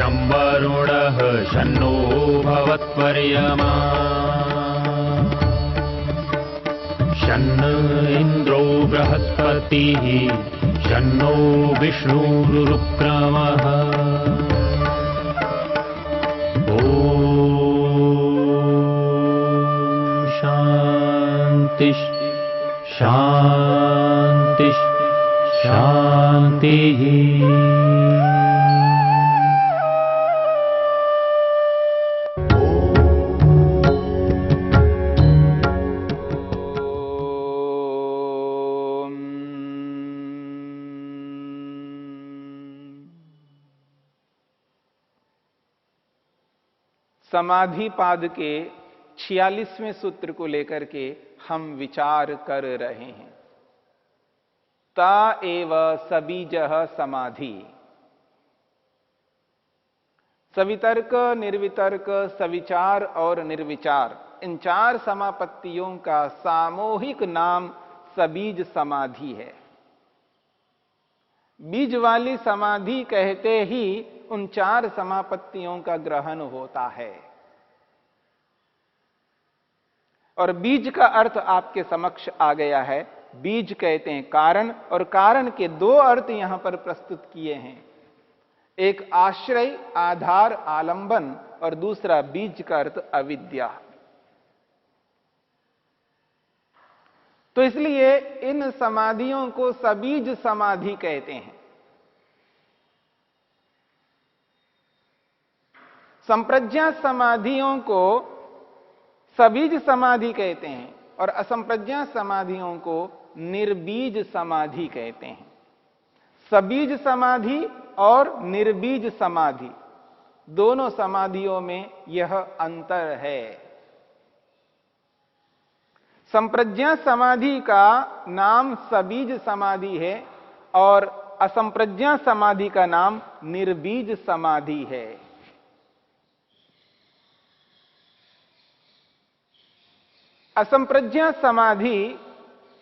शं वरुणः शन्नो भवत्वर्यमा शन्न इन्द्रो बृहस्पतिः शन्नो विष्णुरुक्रमः ॐ शान्ति शान्ति शान्तिः। समाधि पाद के 46वें सूत्र को लेकर के हम विचार कर रहे हैं। ता एव सबीजः समाधि। सवितर्क, निर्वितर्क, सविचार और निर्विचार, इन 4 समापत्तियों का सामूहिक नाम सबीज समाधि है। बीज वाली समाधि कहते ही उन 4 समापत्तियों का ग्रहण होता है। और बीज का अर्थ आपके समक्ष आ गया है। बीज कहते हैं कारण, और कारण के 2 अर्थ यहां पर प्रस्तुत किए हैं। एक आश्रय, आधार, आलंबन, और दूसरा बीज का अर्थ अविद्या। तो इसलिए इन समाधियों को सबीज समाधि कहते हैं। संप्रज्ञा समाधियों को सबीज समाधि कहते हैं और असंप्रज्ञा समाधियों को निर्बीज समाधि कहते हैं। सबीज समाधि और निर्बीज समाधि, दोनों समाधियों में यह अंतर है। संप्रज्ञा समाधि का नाम सबीज समाधि है और असंप्रज्ञा समाधि का नाम निर्बीज समाधि है। असंप्रज्ञा समाधि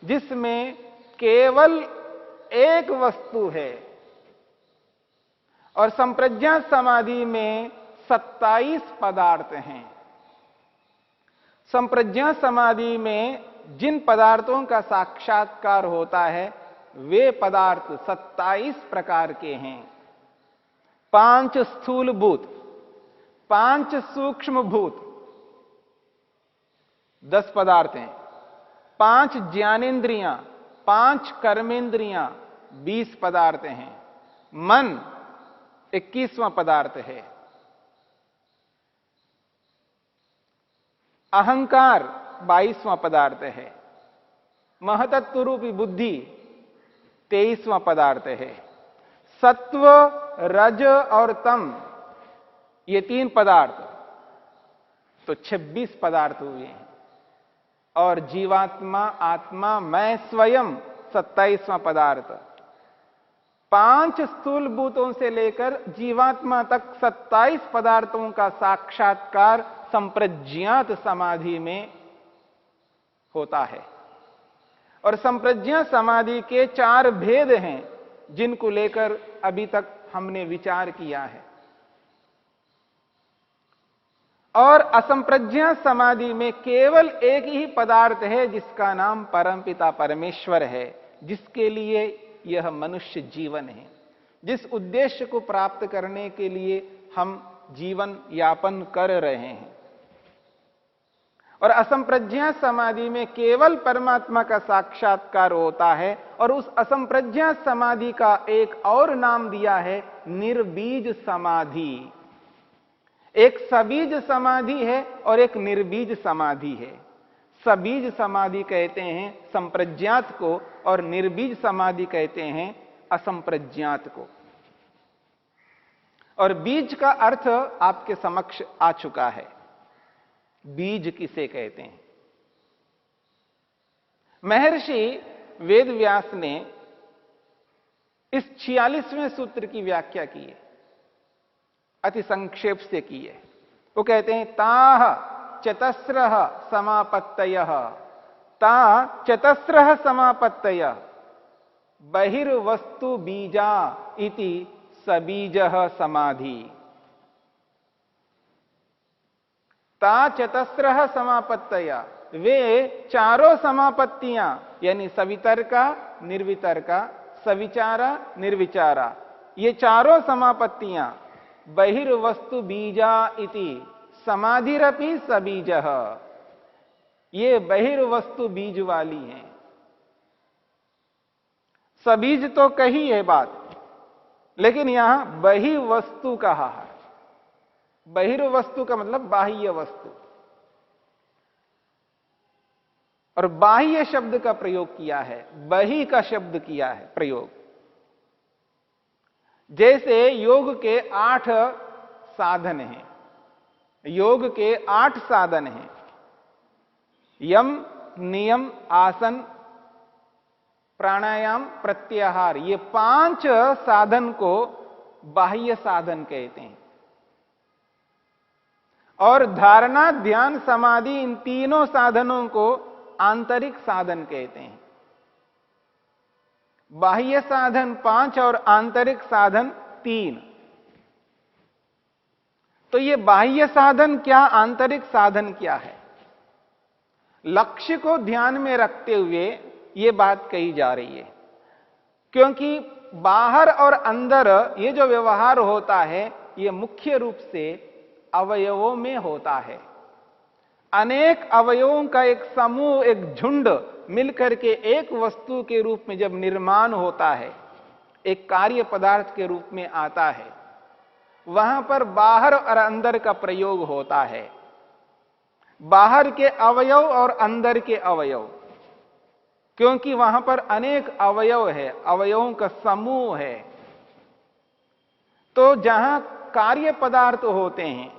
जिसमें केवल एक वस्तु है, और संप्रज्ञा समाधि में 27 पदार्थ हैं। संप्रज्ञा समाधि में जिन पदार्थों का साक्षात्कार होता है वे पदार्थ 27 प्रकार के हैं। 5 स्थूल भूत, 5 सूक्ष्म भूत 10 पदार्थ हैं, 5 ज्ञानेन्द्रियां, 5 कर्मेंद्रियां 20 पदार्थ हैं, मन 21वां पदार्थ है, अहंकार 22वां पदार्थ है, महतत्व रूपी बुद्धि 23वां पदार्थ है, सत्व, रज और तम ये 3 पदार्थ, तो 26 पदार्थ हुए हैं। और जीवात्मा, आत्मा, मैं स्वयं 27वां पदार्थ। 5 स्थूल भूतों से लेकर जीवात्मा तक 27 पदार्थों का साक्षात्कार संप्रज्ञात समाधि में होता है। और संप्रज्ञा समाधि के 4 भेद हैं जिनको लेकर अभी तक हमने विचार किया है। और असंप्रज्ञा समाधि में केवल एक ही पदार्थ है जिसका नाम परमपिता परमेश्वर है, जिसके लिए यह मनुष्य जीवन है, जिस उद्देश्य को प्राप्त करने के लिए हम जीवन यापन कर रहे हैं। और असंप्रज्ञा समाधि में केवल परमात्मा का साक्षात्कार होता है। और उस असंप्रज्ञा समाधि का एक और नाम दिया है निर्बीज समाधि। एक सबीज समाधि है और एक निर्बीज समाधि है। सबीज समाधि कहते हैं संप्रज्ञात को और निर्बीज समाधि कहते हैं असंप्रज्ञात को। और बीज का अर्थ आपके समक्ष आ चुका है। बीज किसे कहते हैं? महर्षि वेदव्यास ने इस 46वें सूत्र की व्याख्या की है, अति संक्षेप से की है। वो कहते हैं ताह चतस्रः समापत्तयः, ता चतस्रः समापत्तयः बहिर्वस्तु बीजा इति सबीजः समाधि। ता चतस्रः समापत्तया, वे चारों समापत्तियां यानी सवितर्का, निर्वितर्का, सविचारा, निर्विचारा, ये चारों समापत्तियां बहिर्वस्तु बीजा इति समाधिरपि सबीजः, ये बहिर्वस्तु बीज वाली हैं। सबीज तो कही है बात, लेकिन यहां बहिर्वस्तु कहा है। बहिर्वस्तु का मतलब बाह्य वस्तु, और बाह्य शब्द का प्रयोग किया है, बहि का शब्द किया है प्रयोग। जैसे योग के 8 साधन हैं, योग के 8 साधन हैं, यम, नियम, आसन, प्राणायाम, प्रत्याहार, ये 5 साधन को बाह्य साधन कहते हैं। और धारणा, ध्यान, समाधि, इन तीनों साधनों को आंतरिक साधन कहते हैं। बाह्य साधन 5 और आंतरिक साधन 3। तो ये बाह्य साधन क्या, आंतरिक साधन क्या है, लक्ष्य को ध्यान में रखते हुए ये बात कही जा रही है। क्योंकि बाहर और अंदर ये जो व्यवहार होता है, ये मुख्य रूप से अवयवों में होता है। अनेक अवयवों का एक समूह, एक झुंड मिलकर के एक वस्तु के रूप में जब निर्माण होता है, एक कार्य पदार्थ के रूप में आता है, वहां पर बाहर और अंदर का प्रयोग होता है। बाहर के अवयव और अंदर के अवयव, क्योंकि वहां पर अनेक अवयव है, अवयवों का समूह है। तो जहां कार्य पदार्थ होते हैं,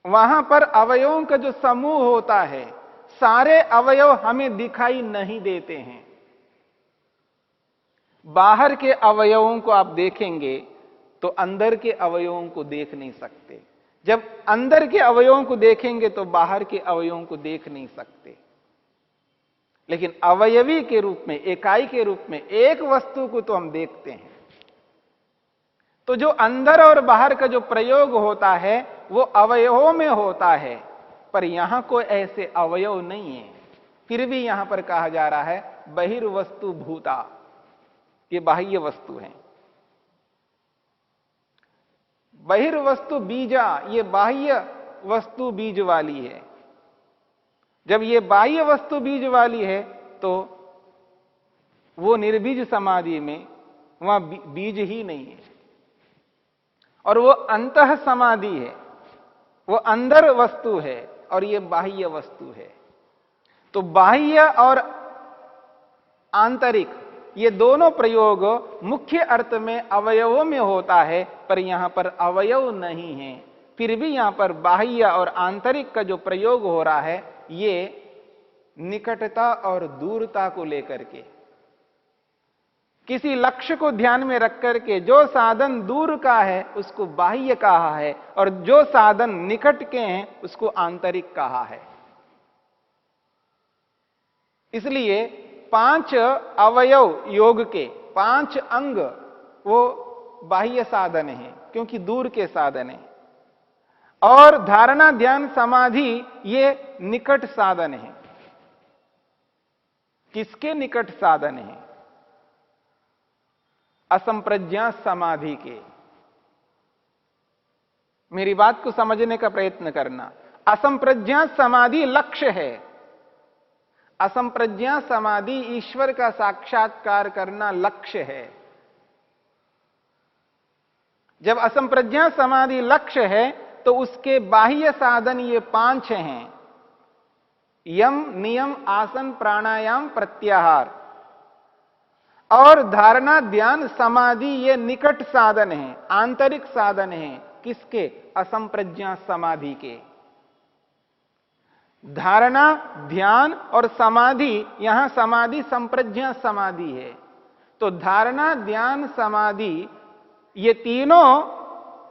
वहां पर अवयवों का जो समूह होता है, सारे अवयव हमें दिखाई नहीं देते हैं। बाहर के अवयवों को आप देखेंगे तो अंदर के अवयवों को देख नहीं सकते। जब अंदर के अवयवों को देखेंगे तो बाहर के अवयवों को देख नहीं सकते। लेकिन अवयवी के रूप में, इकाई के रूप में एक वस्तु को तो हम देखते हैं। तो जो अंदर और बाहर का जो प्रयोग होता है वो अवयवों में होता है, पर यहां कोई ऐसे अवयव नहीं है। फिर भी यहां पर कहा जा रहा है बहिर्वस्तु भूता, ये बाह्य वस्तु है। बहिर्वस्तु बीजा, ये बाह्य वस्तु बीज वाली है। जब ये बाह्य वस्तु बीज वाली है तो वो निर्बीज समाधि में वहां बीज ही नहीं है। और वो अंतः समाधि है, वो अंदर वस्तु है, और ये बाह्य वस्तु है। तो बाह्य और आंतरिक ये दोनों प्रयोग मुख्य अर्थ में अवयवों में होता है, पर यहां पर अवयव नहीं है। फिर भी यहां पर बाह्य और आंतरिक का जो प्रयोग हो रहा है, ये निकटता और दूरता को लेकर के, किसी लक्ष्य को ध्यान में रख करके जो साधन दूर का है उसको बाह्य कहा है, और जो साधन निकट के हैं उसको आंतरिक कहा है। इसलिए 5 अवयव योग के, 5 अंग वो बाह्य साधन है, क्योंकि दूर के साधन है। और धारणा, ध्यान, समाधि ये निकट साधन है। किसके निकट साधन है? असंप्रज्ञा समाधि के। मेरी बात को समझने का प्रयत्न करना। असंप्रज्ञा समाधि लक्ष्य है। असंप्रज्ञा समाधि ईश्वर का साक्षात्कार करना लक्ष्य है। जब असंप्रज्ञा समाधि लक्ष्य है तो उसके बाह्य साधन ये 5 हैं, यम, नियम, आसन, प्राणायाम, प्रत्याहार। और धारणा, ध्यान, समाधि ये निकट साधन है, आंतरिक साधन है। किसके? असंप्रज्ञा समाधि के। धारणा, ध्यान और समाधि, यहां समाधि संप्रज्ञा समाधि है। तो धारणा, ध्यान, समाधि ये तीनों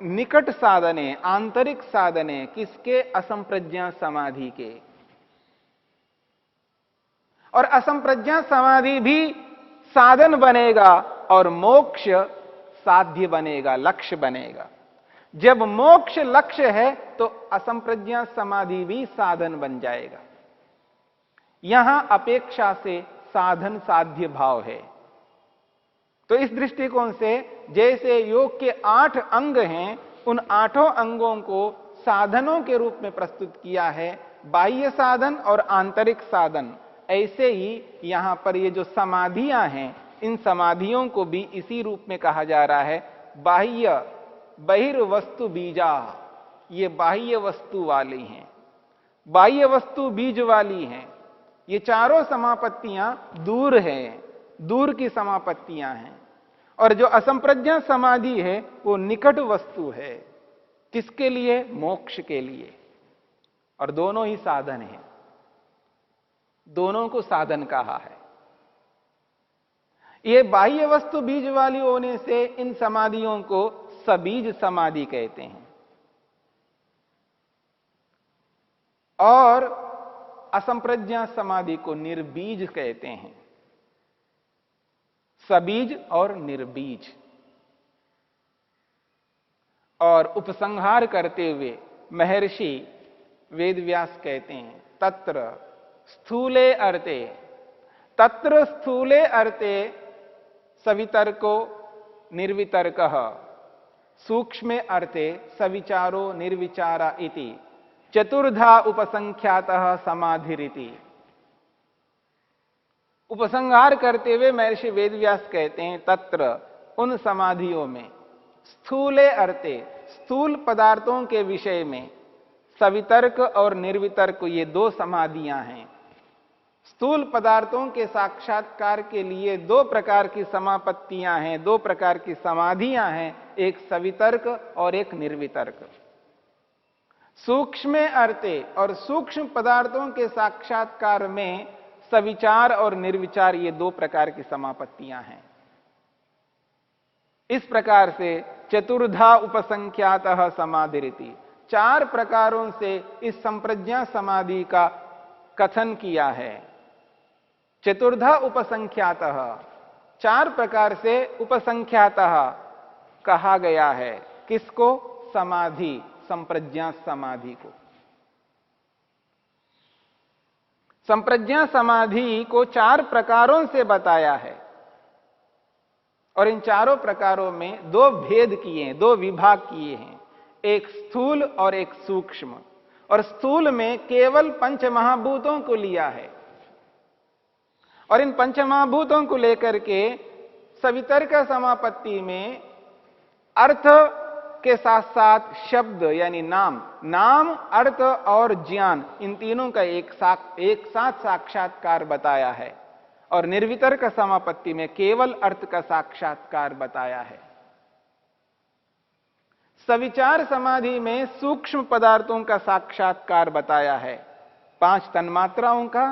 निकट साधन है, आंतरिक साधन है। किसके? असंप्रज्ञा समाधि के। और असंप्रज्ञा समाधि भी साधन बनेगा और मोक्ष साध्य बनेगा, लक्ष्य बनेगा। जब मोक्ष लक्ष्य है तो असंप्रज्ञा समाधि भी साधन बन जाएगा। यहां अपेक्षा से साधन साध्य भाव है। तो इस दृष्टिकोण से जैसे योग के 8 अंग हैं, उन 8 अंगों को साधनों के रूप में प्रस्तुत किया है, बाह्य साधन और आंतरिक साधन। ऐसे ही यहां पर ये जो समाधियां हैं, इन समाधियों को भी इसी रूप में कहा जा रहा है, बाह्य बहिर्वस्तु बीजा। ये बाह्य वस्तु वाली हैं, बाह्य वस्तु बीज वाली हैं। ये चारों समापत्तियां दूर हैं, दूर की समापत्तियां हैं। और जो असंप्रज्ञा समाधि है वो निकट वस्तु है। किसके लिए? मोक्ष के लिए। और दोनों ही साधन हैं, दोनों को साधन कहा है। ये बाह्य वस्तु बीज वाली होने से इन समाधियों को सबीज समाधि कहते हैं, और असंप्रज्ञा समाधि को निर्बीज कहते हैं। सबीज और निर्बीज। और उपसंहार करते हुए महर्षि वेदव्यास कहते हैं, तत्र स्थूले अर्थे, तत्र स्थूले अर्थे सवितर्को निर्वितर्कः, सूक्ष्मे अर्थे सविचारो निर्विचारा इति चतुर्धा उपसंख्यातः समाधिरिति। उपसंहार करते हुए महर्षि वेदव्यास कहते हैं, तत्र उन समाधियों में, स्थूले अर्थे स्थूल पदार्थों के विषय में, सवितर्क और निर्वितर्क ये 2 समाधियां हैं। स्थूल पदार्थों के साक्षात्कार के लिए 2 प्रकार की समापत्तियां हैं, 2 प्रकार की समाधियां हैं, एक सवितर्क और एक निर्वितर्क। सूक्ष्म अर्थे और सूक्ष्म पदार्थों के साक्षात्कार में सविचार और निर्विचार, ये 2 प्रकार की समापत्तियां हैं। इस प्रकार से चतुर्धा उपसंख्यातः समाधिरिति, 4 प्रकारों से इस संप्रज्ञा समाधि का कथन किया है। चतुर्धा उपसंख्यातः, 4 प्रकार से उपसंख्यातः कहा गया है। किसको? समाधि, संप्रज्ञा समाधि को। संप्रज्ञा समाधि को 4 प्रकारों से बताया है, और इन चारों प्रकारों में 2 भेद किए हैं, 2 विभाग किए हैं, एक स्थूल और एक सूक्ष्म। और स्थूल में केवल पंचमहाभूतों को लिया है, और इन पंचमहाभूतों को लेकर के सवितर्क समापत्ति में अर्थ के साथ साथ शब्द यानी नाम, अर्थ और ज्ञान, इन तीनों का एक साथ साक्षात्कार बताया है। और निर्वितर्क समापत्ति में केवल अर्थ का साक्षात्कार बताया है। सविचार समाधि में सूक्ष्म पदार्थों का साक्षात्कार बताया है, 5 तन्मात्राओं का,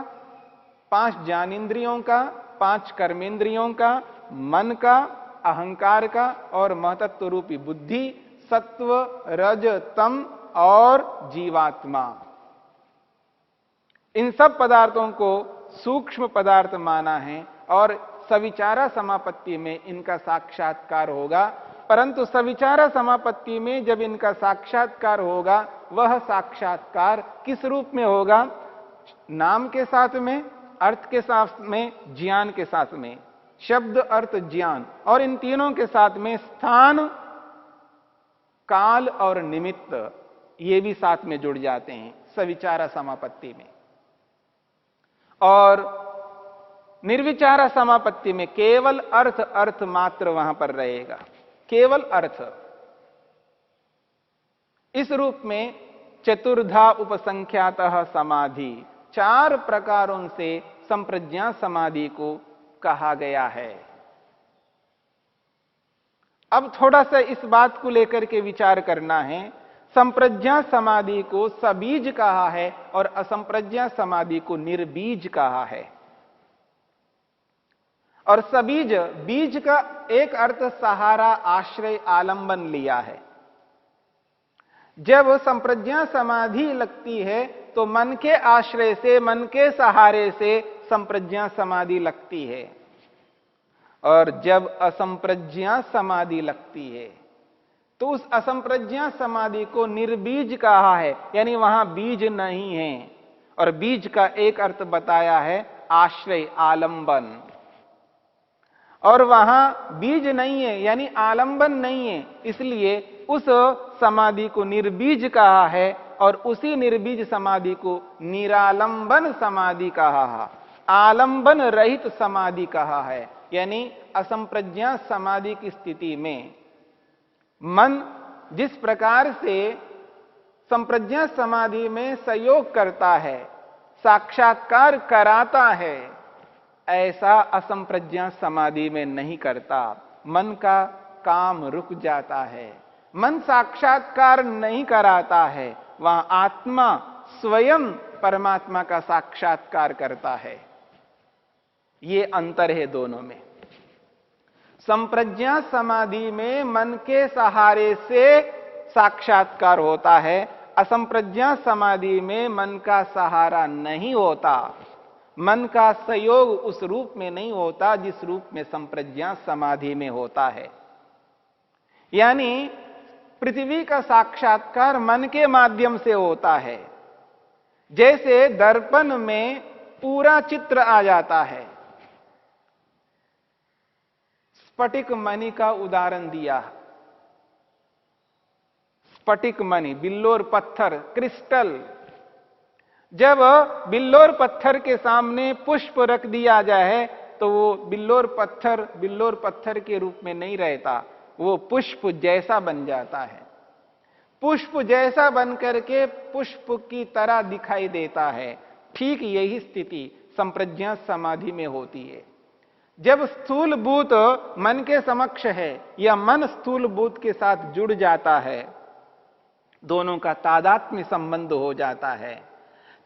5 ज्ञानेंद्रियों का, 5 कर्मेंद्रियों का, मन का, अहंकार का और महतत्व रूपी बुद्धि, सत्व, रज, तम और जीवात्मा। इन सब पदार्थों को सूक्ष्म पदार्थ माना है, और सविचारा समापत्ति में इनका साक्षात्कार होगा। परंतु सविचारा समापत्ति में जब इनका साक्षात्कार होगा, वह साक्षात्कार किस रूप में होगा? नाम के साथ में, अर्थ के साथ में, ज्ञान के साथ में, शब्द, अर्थ, ज्ञान, और इन तीनों के साथ में स्थान, काल और निमित्त, ये भी साथ में जुड़ जाते हैं सविचारा समापत्ति में। और निर्विचारा समापत्ति में केवल अर्थ मात्र वहां पर रहेगा, केवल अर्थ। इस रूप में चतुर्धा उपसंख्यातः समाधि, 4 प्रकारों से संप्रज्ञा समाधि को कहा गया है। अब थोड़ा सा इस बात को लेकर के विचार करना है। संप्रज्ञा समाधि को सबीज कहा है और असंप्रज्ञा समाधि को निर्बीज कहा है। और सबीज, बीज का एक अर्थ सहारा, आश्रय, आलंबन लिया है। जब संप्रज्ञा समाधि लगती है तो मन के आश्रय से, मन के सहारे से संप्रज्ञा समाधि लगती है। और जब असंप्रज्ञा समाधि लगती है तो उस असंप्रज्ञा समाधि को निर्बीज कहा है, यानी वहां बीज नहीं है। और बीज का एक अर्थ बताया है आश्रय, आलंबन। और वहां बीज नहीं है यानी आलंबन नहीं है, इसलिए उस समाधि को निर्बीज कहा है और उसी निर्बीज समाधि को निरालंबन समाधि कहा है, आलंबन रहित समाधि कहा है। यानी असंप्रज्ञा समाधि की स्थिति में मन जिस प्रकार से संप्रज्ञा समाधि में सहयोग करता है, साक्षात्कार कराता है, ऐसा असंप्रज्ञा समाधि में नहीं करता। मन का काम रुक जाता है, मन साक्षात्कार नहीं कराता है, वहां आत्मा स्वयं परमात्मा का साक्षात्कार करता है। ये अंतर है दोनों में। संप्रज्ञा समाधि में मन के सहारे से साक्षात्कार होता है, असंप्रज्ञा समाधि में मन का सहारा नहीं होता, मन का सहयोग उस रूप में नहीं होता जिस रूप में संप्रज्ञा समाधि में होता है। यानी पृथ्वी का साक्षात्कार मन के माध्यम से होता है। जैसे दर्पण में पूरा चित्र आ जाता है। स्फटिक मणि का उदाहरण दिया। स्फटिक मणि, बिल्लोर पत्थर, क्रिस्टल। जब बिल्लोर पत्थर के सामने पुष्प रख दिया जाए तो वो बिल्लोर पत्थर के रूप में नहीं रहता, वो पुष्प जैसा बन जाता है। पुष्प जैसा बनकर के पुष्प की तरह दिखाई देता है। ठीक यही स्थिति संप्रज्ञा समाधि में होती है। जब स्थूल भूत मन के समक्ष है या मन स्थूल भूत के साथ जुड़ जाता है, दोनों का तादात्म्य संबंध हो जाता है,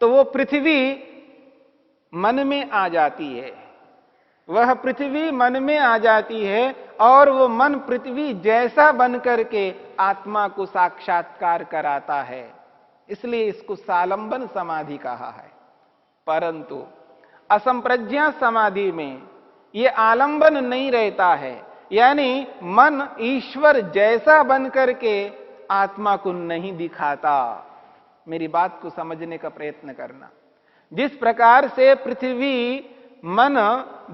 तो वो पृथ्वी मन में आ जाती है। वह पृथ्वी मन में आ जाती है और वो मन पृथ्वी जैसा बनकर के आत्मा को साक्षात्कार कराता है। इसलिए इसको सालंबन समाधि कहा है। परंतु असंप्रज्ञा समाधि में ये आलंबन नहीं रहता है, यानी मन ईश्वर जैसा बनकर के आत्मा को नहीं दिखाता। मेरी बात को समझने का प्रयत्न करना। जिस प्रकार से पृथ्वी मन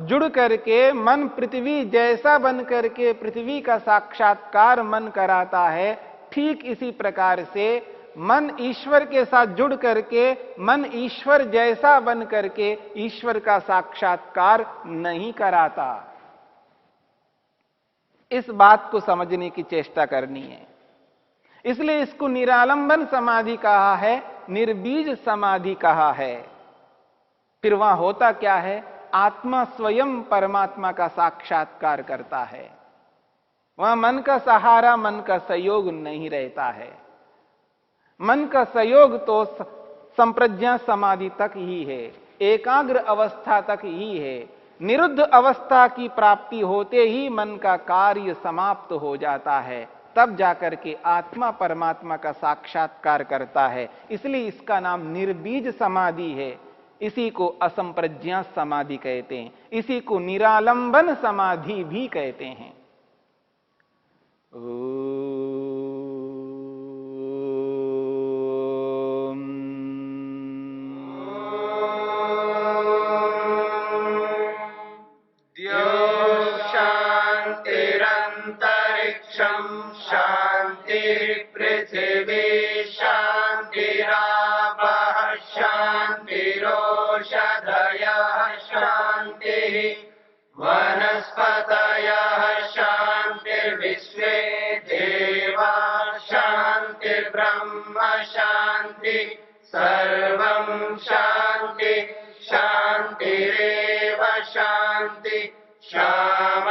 जुड़ करके मन पृथ्वी जैसा बन करके पृथ्वी का साक्षात्कार मन कराता है, ठीक इसी प्रकार से मन ईश्वर के साथ जुड़ करके मन ईश्वर जैसा बन करके ईश्वर का साक्षात्कार नहीं कराता। इस बात को समझने की चेष्टा करनी है। इसलिए इसको निरालंबन समाधि कहा है, निर्बीज समाधि कहा है। फिर वहां होता क्या है? आत्मा स्वयं परमात्मा का साक्षात्कार करता है। वहां मन का सहारा, मन का सहयोग नहीं रहता है। मन का सहयोग तो संप्रज्ञा समाधि तक ही है, एकाग्र अवस्था तक ही है। निरुद्ध अवस्था की प्राप्ति होते ही मन का कार्य समाप्त हो जाता है, तब जाकर के आत्मा परमात्मा का साक्षात्कार करता है। इसलिए इसका नाम निर्बीज समाधि है। इसी को असंप्रज्ञा समाधि कहते हैं, इसी को निरालंबन समाधि भी कहते हैं। शांतिरंतरिक्षं शांतिर्पृथिवी शांतिरापः शांतिरोषधयः शांतिः वनस्पतयः शांतिर्विश्वे देवाः शांतिर्ब्रह्म शांति सर्वं शांति शांतिरेव शांति शाम